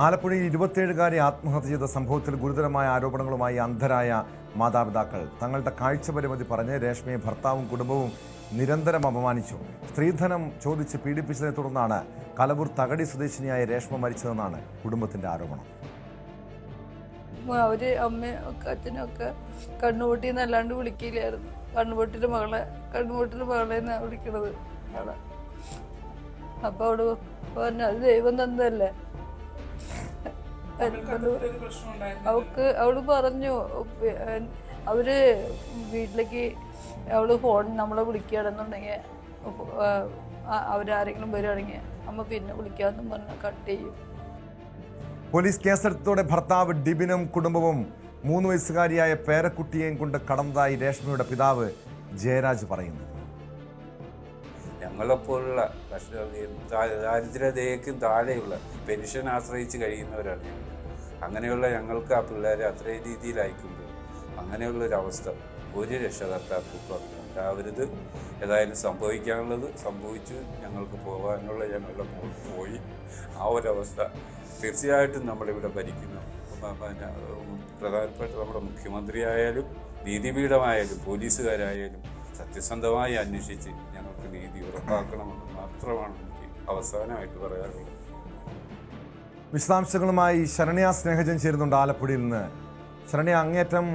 ആലപ്പുഴയിൽ 27-കാരി ആത്മഹത്യ ചെയ്ത സംഭവത്തിൽ ഗുരുതരമായ ആരോപണങ്ങളുമായി അന്ധരായ മാതാപിതാക്കൾ തങ്ങളുടെ കാഴ്ച പരിമിതി പറഞ്ഞ് രേഷ്മയെ ഭർത്താവും കുടുംബവും നിരന്തരം അപമാനിച്ചു. സ്ത്രീധനം ചോദിച്ച് പീഡിപ്പിച്ചതിനെ തുടർന്നാണ് കലവൂർ തകടി സ്വദേശിനിയായ രേഷ്മ മരിച്ചതെന്നാണ് കുടുംബത്തിന്റെ ആരോപണം. അവര് അമ്മയൊക്കെ അച്ഛനൊക്കെ കണ്ണുപൊട്ടിന്നല്ലാണ്ട് വിളിക്കില്ലായിരുന്നു. കണ്ണുപൊട്ടിന്റെ മകളെന്നാ വിളിക്കണത്. അപ്പൊ അവിടെ പറഞ്ഞു അത് ദൈവം തന്നതല്ലേ. അവള് പറഞ്ഞു അവര് വീട്ടിലേക്ക് അവള് ഫോൺ നമ്മളെ വിളിക്കുകയാണെന്നുണ്ടെങ്കിൽ അവരാരെങ്കിലും വരികയാണെങ്കിൽ അമ്മ പിന്നെ വിളിക്കാമെന്നും പറഞ്ഞ് കട്ട് ചെയ്യും. പോലീസ് കേസെടുത്തതോടെ ഭർത്താവ് ഡിബിനും കുടുംബവും 3 വയസ്സുകാരിയായ പേരക്കുട്ടിയെയും കൊണ്ട് കടന്നതായി രേഷ്മയുടെ പിതാവ് ജയരാജ് പറയുന്നു. ഞങ്ങളെപ്പോലുള്ള ദാരിദ്ര്യതയ്ക്കും താഴെയുള്ള പെൻഷൻ ആശ്രയിച്ച് കഴിയുന്നവരാണ് ഞങ്ങൾ. അങ്ങനെയുള്ള ഞങ്ങൾക്ക് ആ പിള്ളേരെ അത്രയും രീതിയിൽ അയക്കുമ്പോൾ അങ്ങനെയുള്ളൊരവസ്ഥ ഒരു രക്ഷകർത്താക്കൾക്കും ഉണ്ടാവരുത്. ഏതായാലും സംഭവിക്കാനുള്ളത് സംഭവിച്ചു. ഞങ്ങൾക്ക് പോകാനുള്ള ഞങ്ങളുടെ പോയി. ആ ഒരവസ്ഥ തീർച്ചയായിട്ടും നമ്മളിവിടെ ഭരിക്കുന്ന പ്രധാനപ്പെട്ട നമ്മുടെ മുഖ്യമന്ത്രിയായാലും നീതിപീഠമായാലും പോലീസുകാരായാലും സത്യസന്ധമായി അന്വേഷിച്ച് ഞങ്ങൾക്ക് നീതി ഉറപ്പാക്കണമെന്ന് മാത്രമാണ് എനിക്ക് അവസാനമായിട്ട് പറയാനുള്ളത്. വിശദാംശങ്ങളുമായി ശരണ്യ സ്നേഹജൻ ചേരുന്നുണ്ട് ആലപ്പുഴയിൽ നിന്ന്. ശരണ്യ, അങ്ങേറ്റം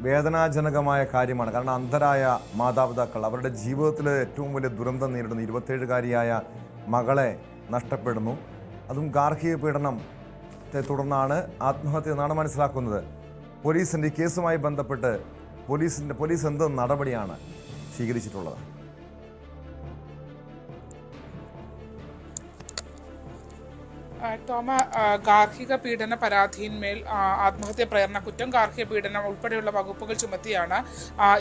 വേദനാജനകമായ കാര്യമാണ്. കാരണം അന്ധരായ മാതാപിതാക്കൾ അവരുടെ ജീവിതത്തിൽ ഏറ്റവും വലിയ ദുരന്തം നേരിടുന്നു. 27-കാരിയായ മകളെ നഷ്ടപ്പെടുന്നു. അതും ഗാർഹിക പീഡനത്തെ തുടർന്നാണ് ആത്മഹത്യ എന്നാണ് മനസ്സിലാക്കുന്നത്. പോലീസിൻ്റെ കേസുമായി ബന്ധപ്പെട്ട് പോലീസ് എന്ത് നടപടിയാണ് സ്വീകരിച്ചിട്ടുള്ളത്? ടോമ, ഗാർഹിക പീഡന പരാതിയിന്മേൽ ആത്മഹത്യാ പ്രേരണ കുറ്റം, ഗാർഹിക പീഡനം ഉൾപ്പെടെയുള്ള വകുപ്പുകൾ ചുമത്തിയാണ്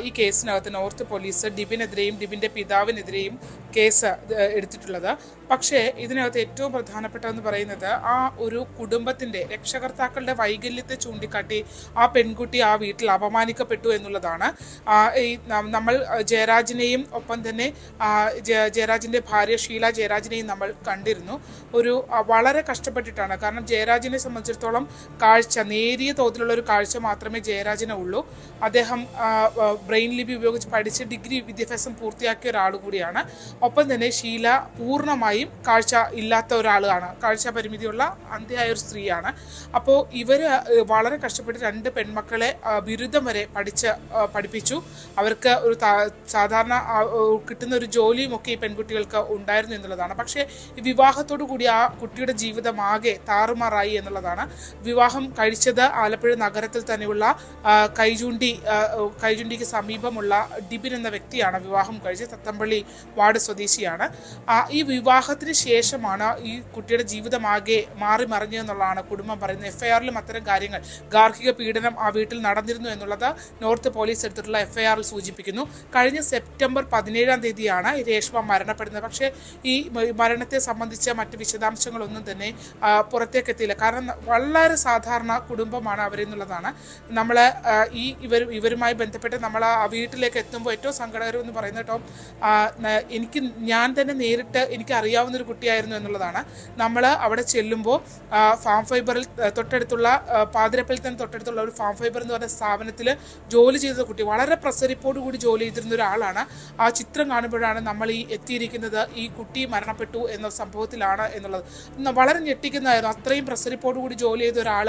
ഈ കേസിനകത്ത് നോർത്ത് പോലീസ് ഡിബിനെതിരെയും ഡിബിൻ്റെ പിതാവിനെതിരെയും കേസ് എടുത്തിട്ടുള്ളത്. പക്ഷേ ഇതിനകത്ത് ഏറ്റവും പ്രധാനപ്പെട്ടതെന്ന് പറയുന്നത് ആ ഒരു കുടുംബത്തിൻ്റെ രക്ഷകർത്താക്കളുടെ വൈകല്യത്തെ ചൂണ്ടിക്കാട്ടി ആ പെൺകുട്ടി ആ വീട്ടിൽ അപമാനിക്കപ്പെട്ടു എന്നുള്ളതാണ്. നമ്മൾ ജയരാജിനെയും ഒപ്പം തന്നെ ജയരാജിൻ്റെ ഭാര്യ ഷീല ജയരാജിനെയും നമ്മൾ കണ്ടിരുന്നു. ഒരു വളരെ കഷ്ടപ്പെട്ടിട്ടാണ്. കാരണം ജയരാജിനെ സംബന്ധിച്ചിടത്തോളം നേരിയ തോതിലുള്ള ഒരു കാഴ്ച മാത്രമേ ജയരാജിന് ഉള്ളൂ. അദ്ദേഹം ബ്രെയിൻ ലിപി ഉപയോഗിച്ച് പഠിച്ച് ഡിഗ്രി വിദ്യാഭ്യാസം പൂർത്തിയാക്കിയ ഒരാൾ കൂടിയാണ്. ഒപ്പം തന്നെ ഷീല പൂർണ്ണമായും കാഴ്ച ഇല്ലാത്ത ഒരാളാണ്. കാഴ്ച പരിമിതിയുള്ള അന്ധയായ ഒരു സ്ത്രീയാണ്. അപ്പോൾ ഇവർ വളരെ കഷ്ടപ്പെട്ട് 2 പെൺമക്കളെ ബിരുദം വരെ പഠിപ്പിച്ചു. അവർക്ക് ഒരു സാധാരണ കിട്ടുന്ന ഒരു ജോലിയും ഒക്കെ ഈ പെൺകുട്ടികൾക്ക് ഉണ്ടായിരുന്നു എന്നുള്ളതാണ്. പക്ഷേ ഈ വിവാഹത്തോടു കൂടി ആ കുട്ടിയുടെ ജീവിതമാകെ താറുമാറായി എന്നുള്ളതാണ്. വിവാഹം കഴിച്ചത് ആലപ്പുഴ നഗരത്തിൽ തന്നെയുള്ള കൈചൂണ്ടിക്ക് സമീപമുള്ള ഡിബിൻ എന്ന വ്യക്തിയാണ് വിവാഹം കഴിച്ചത്. തത്തമ്പള്ളി വാർഡ് സ്വദേശിയാണ്. ഈ വിവാഹത്തിന് ശേഷമാണ് ഈ കുട്ടിയുടെ ജീവിതമാകെ മാറി മറിഞ്ഞതെന്നുള്ളതാണ് കുടുംബം പറയുന്നത്. എഫ്ഐആറിലും അത്തരം കാര്യങ്ങൾ, ഗാർഹിക പീഡനം ആ വീട്ടിൽ നടന്നിരുന്നു എന്നുള്ളത് നോർത്ത് പോലീസ് എടുത്തിട്ടുള്ള എഫ്ഐആറിൽ സൂചിപ്പിക്കുന്നു. കഴിഞ്ഞ സെപ്റ്റംബർ 17-ാം തീയതിയാണ് രേഷ്മ മരണപ്പെടുന്നത്. പക്ഷേ ഈ മരണത്തെ സംബന്ധിച്ച മറ്റ് വിശദാംശങ്ങളൊന്നും തന്നെ പുറത്തേക്ക് എത്തിയില്ല. കാരണം വളരെ സാധാരണ കുടുംബമാണ് അവരെന്നുള്ളതാണ്. നമ്മൾ ഇവരുമായി ബന്ധപ്പെട്ട് നമ്മൾ ആ വീട്ടിലേക്ക് എത്തുമ്പോൾ ഏറ്റവും സങ്കടകരം എന്ന് പറയുന്നത് കേട്ടോ, ഞാൻ തന്നെ നേരിട്ട് എനിക്ക് അറിയാവുന്നൊരു കുട്ടിയായിരുന്നു എന്നുള്ളതാണ്. നമ്മൾ അവിടെ ചെല്ലുമ്പോൾ ഫാം ഫൈബറിൽ തൊട്ടടുത്തുള്ള പാതിരപ്പയിൽ തന്നെ തൊട്ടടുത്തുള്ള ഒരു ഫാം ഫൈബർ എന്ന് പറയുന്ന സ്ഥാപനത്തിൽ ജോലി ചെയ്ത കുട്ടി, വളരെ പ്രസരിപ്പോടുകൂടി ജോലി ചെയ്തിരുന്ന ഒരാളാണ്. ആ ചിത്രം കാണുമ്പോഴാണ് നമ്മൾ ഈ എത്തിയിരിക്കുന്നത് ഈ കുട്ടി മരണപ്പെട്ടു എന്ന സംഭവത്തിലാണ് എന്നുള്ളത്. വളരെ ഞെട്ടിക്കുന്നതായിരുന്നു. അത്രയും പ്രസരിപ്പോടുകൂടി ജോലി ചെയ്ത ഒരാൾ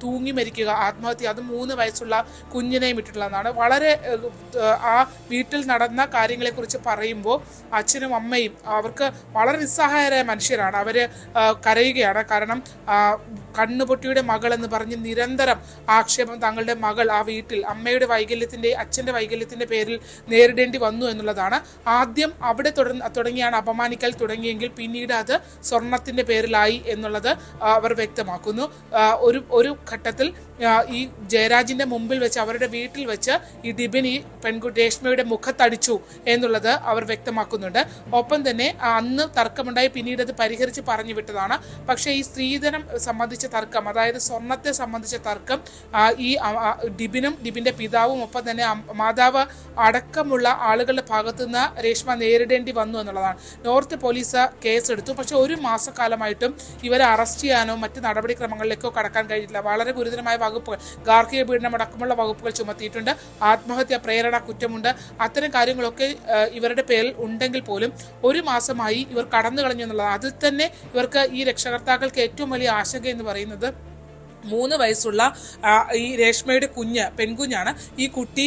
തൂങ്ങി മരിക്കുക, ആത്മഹത്യ, അത് 3 വയസ്സുള്ള കുഞ്ഞിനെയും ഇട്ടിട്ടുള്ളതാണ്. വളരെ ആ വീട്ടിൽ നടന്ന കാര്യങ്ങളെക്കുറിച്ച് പറയുമ്പോൾ അച്ഛനും അമ്മയും അവർക്ക് വളരെ നിസ്സഹായരായ മനുഷ്യരാണ്. അവർ കരയുകയാണ്. കാരണം കണ്ണുപൊട്ടിയുടെ മകൾ എന്ന് പറഞ്ഞ് നിരന്തരം ആക്ഷേപം തങ്ങളുടെ മകൾ ആ വീട്ടിൽ അമ്മയുടെ വൈകല്യത്തിൻ്റെ അച്ഛൻ്റെ വൈകല്യത്തിൻ്റെ പേരിൽ നേരിടേണ്ടി വന്നു എന്നുള്ളതാണ്. ആദ്യം അവിടെ തുടങ്ങിയാണ് അപമാനിക്കൽ തുടങ്ങിയെങ്കിൽ പിന്നീട് അത് സ്വർണത്തിൻ്റെ പേരിലായി എന്നുള്ളത് അവർ വ്യക്തമാക്കുന്നു. ഒരു ഘട്ടത്തിൽ ഈ ജയരാജിൻ്റെ മുമ്പിൽ വെച്ച് അവരുടെ വീട്ടിൽ വെച്ച് ഈ ഡിബിൻ ഈ പെൺകുട്ടി രേഷ്മയുടെ മുഖത്തടിച്ചു എന്നുള്ളത് അവർ വ്യക്തമാക്കുന്നുണ്ട്. ഒപ്പം തന്നെ അന്ന് തർക്കമുണ്ടായി, പിന്നീട് അത് പരിഹരിച്ച് പറഞ്ഞു വിട്ടതാണ്. പക്ഷേ ഈ സ്ത്രീധനം സംബന്ധിച്ച തർക്കം, അതായത് സ്വർണത്തെ സംബന്ധിച്ച തർക്കം ഈ ഡിബിൻ്റെ പിതാവും ഒപ്പം തന്നെ മാതാവ് അടക്കമുള്ള ആളുകളുടെ ഭാഗത്തുനിന്ന് രേഷ്മ നേരിടേണ്ടി വന്നു എന്നുള്ളതാണ്. നോർത്ത് പോലീസ് കേസെടുത്തു. പക്ഷെ 1 മാസം മാസക്കാലമായിട്ടും ഇവരെ അറസ്റ്റ് ചെയ്യാനോ മറ്റ് നടപടിക്രമങ്ങളിലേക്കോ കടക്കാൻ കഴിഞ്ഞിട്ടില്ല. വളരെ ഗുരുതരമായ വകുപ്പുകൾ, ഗാർഹിക പീഡനം അടക്കമുള്ള വകുപ്പുകൾ ചുമത്തിയിട്ടുണ്ട്. ആത്മഹത്യ, പ്രേരണ കുറ്റമുണ്ട്. അത്തരം കാര്യങ്ങളൊക്കെ ഇവരുടെ പേരിൽ ഉണ്ടെങ്കിൽ പോലും 1 മാസമായി ഇവർ കടന്നു കളഞ്ഞു എന്നുള്ളത്. അതിൽ തന്നെ ഇവർക്ക് ഈ രക്ഷകർത്താക്കൾക്ക് ഏറ്റവും വലിയ ആശങ്ക എന്ന് പറയുന്നത് 3 വയസ്സുള്ള ഈ രേഷ്മയുടെ പെൺകുഞ്ഞാണ്. ഈ കുട്ടി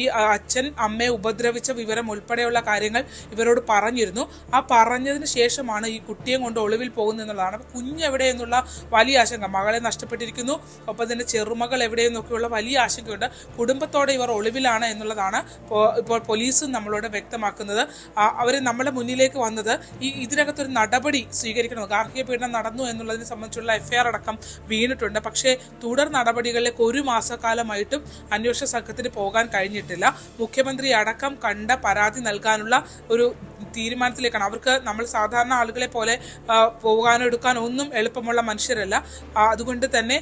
ഈ അച്ഛൻ അമ്മയെ ഉപദ്രവിച്ച വിവരം ഉൾപ്പെടെയുള്ള കാര്യങ്ങൾ ഇവരോട് പറഞ്ഞിരുന്നു. ആ പറഞ്ഞതിന് ശേഷമാണ് ഈ കുട്ടിയെ കൊണ്ട് ഒളിവിൽ പോകുന്നതെന്നുള്ളതാണ്. കുഞ്ഞ് എവിടെ എന്നുള്ള വലിയ ആശങ്ക, മകളെ നഷ്ടപ്പെട്ടിരിക്കുന്നു, ഒപ്പം തന്നെ ചെറുമകൾ എവിടെയെന്നൊക്കെയുള്ള വലിയ ആശങ്കയുണ്ട്. കുടുംബത്തോടെ ഇവർ ഒളിവിലാണ് എന്നുള്ളതാണ് ഇപ്പോൾ പോലീസും നമ്മളോട് വ്യക്തമാക്കുന്നത്. അവർ നമ്മുടെ മുന്നിലേക്ക് വന്നത് ഇതിനകത്തൊരു നടപടി സ്വീകരിക്കണം. ഗാർഹിക പീഡനം നടന്നു എന്നുള്ളതിനെ സംബന്ധിച്ചുള്ള FIR അടക്കം വീണിട്ടുണ്ട്. പക്ഷേ തുടർ നടപടികളിലേക്ക് 1 മാസക്കാലമായിട്ടും അന്വേഷണ സംഘത്തിന് പോകാൻ കഴിഞ്ഞിട്ടില്ല. മുഖ്യമന്ത്രി അടക്കം കണ്ട പരാതി നൽകാനുള്ള ഒരു തീരുമാനത്തിലേക്കാണ്. അവർക്ക് നമ്മൾ സാധാരണ ആളുകളെ പോലെ പോകാനോ എടുക്കാനോ ഒന്നും എളുപ്പമുള്ള മനുഷ്യരല്ല. അതുകൊണ്ട് തന്നെ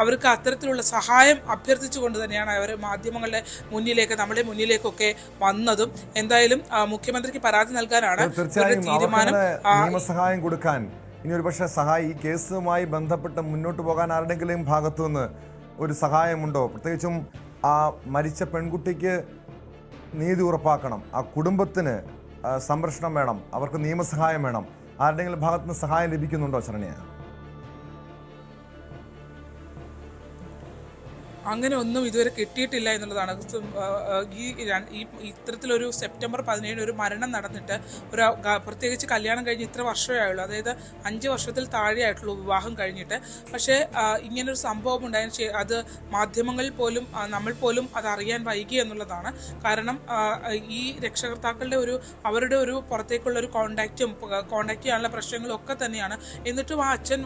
അവർക്ക് അത്തരത്തിലുള്ള സഹായം അഭ്യർത്ഥിച്ചുകൊണ്ട് തന്നെയാണ് അവർ മാധ്യമങ്ങളുടെ മുന്നിലേക്ക്, നമ്മുടെ മുന്നിലേക്കൊക്കെ വന്നതും. എന്തായാലും മുഖ്യമന്ത്രിക്ക് പരാതി നൽകാനാണ് തീരുമാനം. നിയമസഹായം കൊടുക്കാൻ ഇനി ഒരു പക്ഷേ ഈ കേസുമായി ബന്ധപ്പെട്ട് മുന്നോട്ട് പോകാൻ ആരുടെങ്കിലും ഭാഗത്തു നിന്ന് ഒരു സഹായമുണ്ടോ? പ്രത്യേകിച്ചും ആ മരിച്ച പെൺകുട്ടിക്ക് നീതി ഉറപ്പാക്കണം, ആ കുടുംബത്തിന് സംരക്ഷണം വേണം, അവർക്ക് നിയമസഹായം വേണം. ആരുടെങ്കിലും ഭാഗത്തു നിന്ന് സഹായം ലഭിക്കുന്നുണ്ടോ ശരണ്യ? അങ്ങനെ ഒന്നും ഇതുവരെ കിട്ടിയിട്ടില്ല എന്നുള്ളതാണ്. ഈ ഇത്തരത്തിലൊരു സെപ്റ്റംബർ 17 ഒരു മരണം നടന്നിട്ട് പ്രത്യേകിച്ച് കല്യാണം കഴിഞ്ഞ് ഇത്ര വർഷമേ ആയുള്ളൂ, അതായത് 5 വർഷത്തിൽ താഴെയായിട്ടുള്ളൂ വിവാഹം കഴിഞ്ഞിട്ട്. പക്ഷേ ഇങ്ങനൊരു സംഭവം ഉണ്ടായതിന് അത് മാധ്യമങ്ങളിൽ പോലും നമ്മൾ പോലും അത് അറിയാൻ വൈകി എന്നുള്ളതാണ്. കാരണം ഈ രക്ഷകർത്താക്കളുടെ അവരുടെ ഒരു പുറത്തേക്കുള്ള ഒരു കോണ്ടാക്ട് ചെയ്യാനുള്ള പ്രശ്നങ്ങളും ഒക്കെ തന്നെയാണ്. എന്നിട്ടും ആ അച്ഛൻ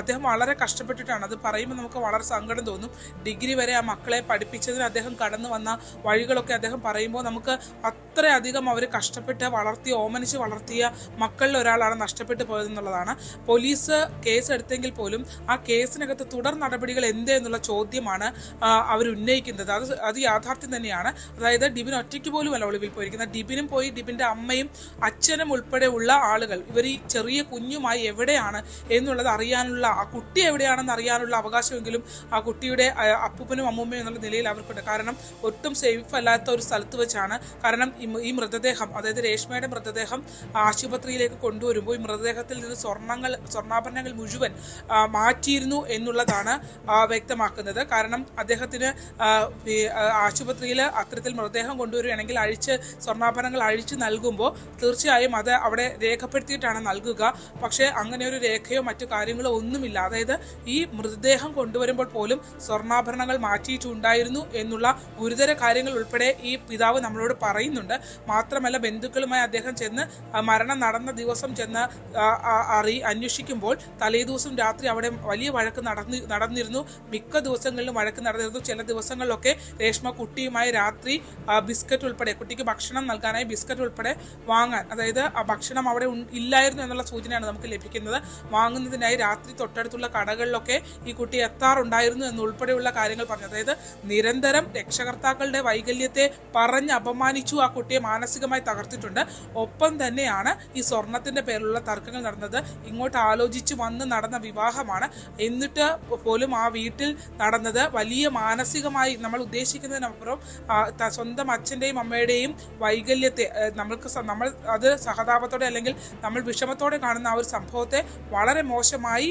അദ്ദേഹം വളരെ കഷ്ടപ്പെട്ടിട്ടാണ്. അത് പറയുമ്പോൾ നമുക്ക് വളരെ സങ്കടം തോന്നും. ഡിഗ്രി വരെ ആ മക്കളെ പഠിപ്പിച്ചതിന് അദ്ദേഹം കടന്നു വന്ന വഴികളൊക്കെ അദ്ദേഹം പറയുമ്പോൾ നമുക്ക് അത്രയധികം അവർ കഷ്ടപ്പെട്ട് ഓമനിച്ച് വളർത്തിയ മക്കളിൽ ഒരാളാണ് നഷ്ടപ്പെട്ടു പോയതെന്നുള്ളതാണ്. പോലീസ് കേസ് എടുത്തെങ്കിൽ പോലും ആ കേസിനകത്ത് തുടർ നടപടികൾ എന്നുള്ള ചോദ്യമാണ് അവർ ഉന്നയിക്കുന്നത്. അത് യാഥാർത്ഥ്യം തന്നെയാണ്. അതായത് ഡിബിൻ ഒറ്റയ്ക്ക് പോലുമല്ല ഒളിവിൽ പോയിരിക്കുന്നത്. ഡിബിനും പോയി ഡിബിൻ്റെ അമ്മയും അച്ഛനും ഉൾപ്പെടെയുള്ള ആളുകൾ ഇവർ ഈ ചെറിയ കുഞ്ഞുമായി എവിടെയാണ് എന്നുള്ളത് അറിയാനുള്ള, ആ കുട്ടി എവിടെയാണെന്ന് അറിയാനുള്ള അവകാശമെങ്കിലും ആ കുട്ടിയുടെ അപ്പൂപ്പനും അമ്മൂമ്മയും എന്നുള്ള നിലയിൽ അവർക്കുണ്ട്. കാരണം ഒട്ടും സേഫ് അല്ലാത്ത ഒരു സ്ഥലത്ത് വെച്ചാണ്. കാരണം ഈ മൃതദേഹം, അതായത് രേഷ്മയുടെ മൃതദേഹം ആശുപത്രിയിലേക്ക് കൊണ്ടുവരുമ്പോൾ ഈ മൃതദേഹത്തിൽ നിന്ന് സ്വർണ്ണാഭരണങ്ങൾ മുഴുവൻ മാറ്റിയിരുന്നു എന്നുള്ളതാണ് വ്യക്തമാക്കുന്നത്. കാരണം അദ്ദേഹത്തിന് ആശുപത്രിയിൽ അത്തരത്തിൽ മൃതദേഹം കൊണ്ടുവരികയാണെങ്കിൽ സ്വർണ്ണാഭരണങ്ങൾ അഴിച്ച് നൽകുമ്പോൾ തീർച്ചയായും അത് അവിടെ രേഖപ്പെടുത്തിയിട്ടാണ് നൽകുക. പക്ഷേ അങ്ങനെ ഒരു രേഖയോ മറ്റു കാര്യങ്ങളോ ഒന്നുമില്ല. അതായത് ഈ മൃതദേഹം കൊണ്ടുവരുമ്പോൾ പോലും സ്വർണ്ണാഭരണങ്ങൾ മാറ്റിയിട്ടുണ്ടായിരുന്നു എന്നുള്ള ഗുരുതര കാര്യങ്ങൾ ഉൾപ്പെടെ ഈ പിതാവ് നമ്മളോട് പറയുന്നുണ്ട്. മാത്രമല്ല ബന്ധുക്കളുമായി അദ്ദേഹം ചെന്ന് മരണം നടന്ന ദിവസം ചെന്ന് അന്വേഷിക്കുമ്പോൾ തലേദിവസം രാത്രി അവിടെ വലിയ വഴക്ക് നടന്നിരുന്നു. മിക്ക ദിവസങ്ങളിലും വഴക്ക് നടന്നിരുന്നു. ചില ദിവസങ്ങളിലൊക്കെ രേഷ്മ കുട്ടിയുമായി രാത്രി ബിസ്ക്കറ്റ് ഉൾപ്പെടെ, കുട്ടിക്ക് ഭക്ഷണം നൽകാനായി ബിസ്ക്കറ്റ് ഉൾപ്പെടെ വാങ്ങാൻ, അതായത് ആ ഭക്ഷണം അവിടെ ഇല്ലായിരുന്നു എന്നുള്ള സൂചനയാണ് നമുക്ക് ലഭിക്കുന്നത്. വാങ്ങുന്നതിനായി രാത്രി തൊട്ടടുത്തുള്ള കടകളിലൊക്കെ ഈ കുട്ടി എത്താറുണ്ടായിരുന്നു എന്നുൾപ്പെടെയുള്ള കാര്യങ്ങൾ പറഞ്ഞു. അതായത് നിരന്തരം രക്ഷകർത്താക്കളുടെ വൈകല്യത്തെ പറഞ്ഞ് അപമാനിച്ചു ആ കുട്ടിയെ മാനസികമായി തകർത്തിട്ടുണ്ട്. ഒപ്പം തന്നെയാണ് ഈ സ്വർണത്തിന്റെ പേരിലുള്ള തർക്കങ്ങൾ നടന്നത്. ഇങ്ങോട്ട് ആലോചിച്ച് വന്ന് നടന്ന വിവാഹമാണ്. എന്നിട്ട് പോലും ആ വീട്ടിൽ നടന്നത് വലിയ മാനസികമായി നമ്മൾ ഉദ്ദേശിക്കുന്നതിനപ്പുറം സ്വന്തം അച്ഛൻ്റെയും അമ്മയുടെയും വൈകല്യത്തെ നമ്മൾ അത് സഹതാപത്തോടെ അല്ലെങ്കിൽ നമ്മൾ വിഷമത്തോടെ കാണുന്ന ആ ഒരു സംഭവത്തെ വളരെ മോശമായി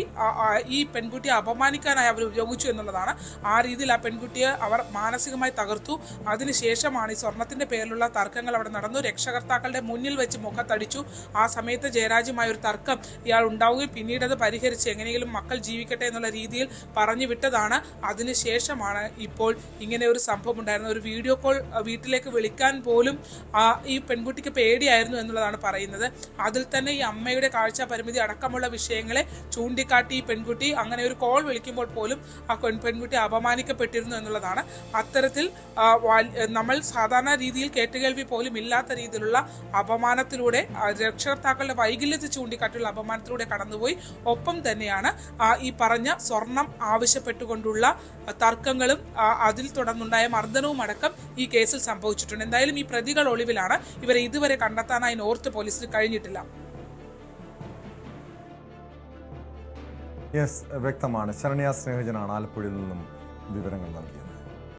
ഈ പെൺകുട്ടിയെ അപമാനിക്കാനായി അവർ ഉപയോഗിച്ചു എന്നുള്ളതാണ്. ആ രീതിയിൽ ആ പെൺകുട്ടിയെ അവർ മാനസികമായി തകർത്തു. അതിനുശേഷമാണ് ഈ സ്വർണത്തിന്റെ പേരിലുള്ള തർക്കങ്ങൾ അവിടെ നടന്നു. രക്ഷകർത്താക്കളുടെ മുന്നിൽ വെച്ച് മുഖത്തടിച്ചു. ആ സമയത്ത് ജയരാജുമായ ഒരു തർക്കം ഇയാൾ ഉണ്ടാവുകയും പിന്നീട് അത് പരിഹരിച്ച് എങ്ങനെയെങ്കിലും മക്കൾ ജീവിക്കട്ടെ എന്നുള്ള രീതിയിൽ പറഞ്ഞു വിട്ടതാണ്. അതിനുശേഷമാണ് ഇപ്പോൾ ഇങ്ങനെ ഒരു സംഭവം ഉണ്ടായിരുന്നത്. ഒരു വീഡിയോ കോൾ വീട്ടിലേക്ക് വിളിക്കാൻ പോലും ഈ പെൺകുട്ടിക്ക് പേടിയായിരുന്നു എന്നുള്ളതാണ് പറയുന്നത്. അതിൽ തന്നെ ഈ അമ്മയുടെ കാഴ്ച പരിമിതി അടക്കമുള്ള വിഷയങ്ങളെ ചൂണ്ടിക്കാട്ടി ഈ പെൺകുട്ടി അങ്ങനെ ഒരു കോൾ വിളിക്കുമ്പോൾ പോലും ആ പെൺകുട്ടി അപമാനിക്കപ്പെട്ടിരുന്നു എന്നുള്ളതാണ്. അത്തരത്തിൽ നമ്മൾ സാധാരണ രീതിയിൽ കേട്ടുകേൾവി പോലും ഇല്ലാത്ത രീതിയിലുള്ള അപമാനത്തിലൂടെ രക്ഷകർത്താക്കളുടെ വൈകല്യത്തെ ചൂണ്ടിക്കാട്ടിയുള്ള അപമാനത്തിലൂടെ കടന്നുപോയി. ഒപ്പം തന്നെയാണ് ഈ പറഞ്ഞ സ്വർണം ആവശ്യപ്പെട്ടുകൊണ്ടുള്ള തർക്കങ്ങളും അതിൽ തുടർന്നുണ്ടായ മർദ്ദനവും അടക്കം ഈ കേസിൽ സംഭവിച്ചിട്ടുണ്ട്. എന്തായാലും ഈ പ്രതികൾ ഒളിവിലാണ്. ഇവരെ ഇതുവരെ കണ്ടെത്താനായി നോർത്ത് പോലീസിന് കഴിഞ്ഞിട്ടില്ല. യെസ്, വ്യക്തമാണ്. ശരണ്യ സ്നേഹജനാണ് ആലപ്പുഴയിൽ നിന്നും വിവരങ്ങൾ നൽകിയത്.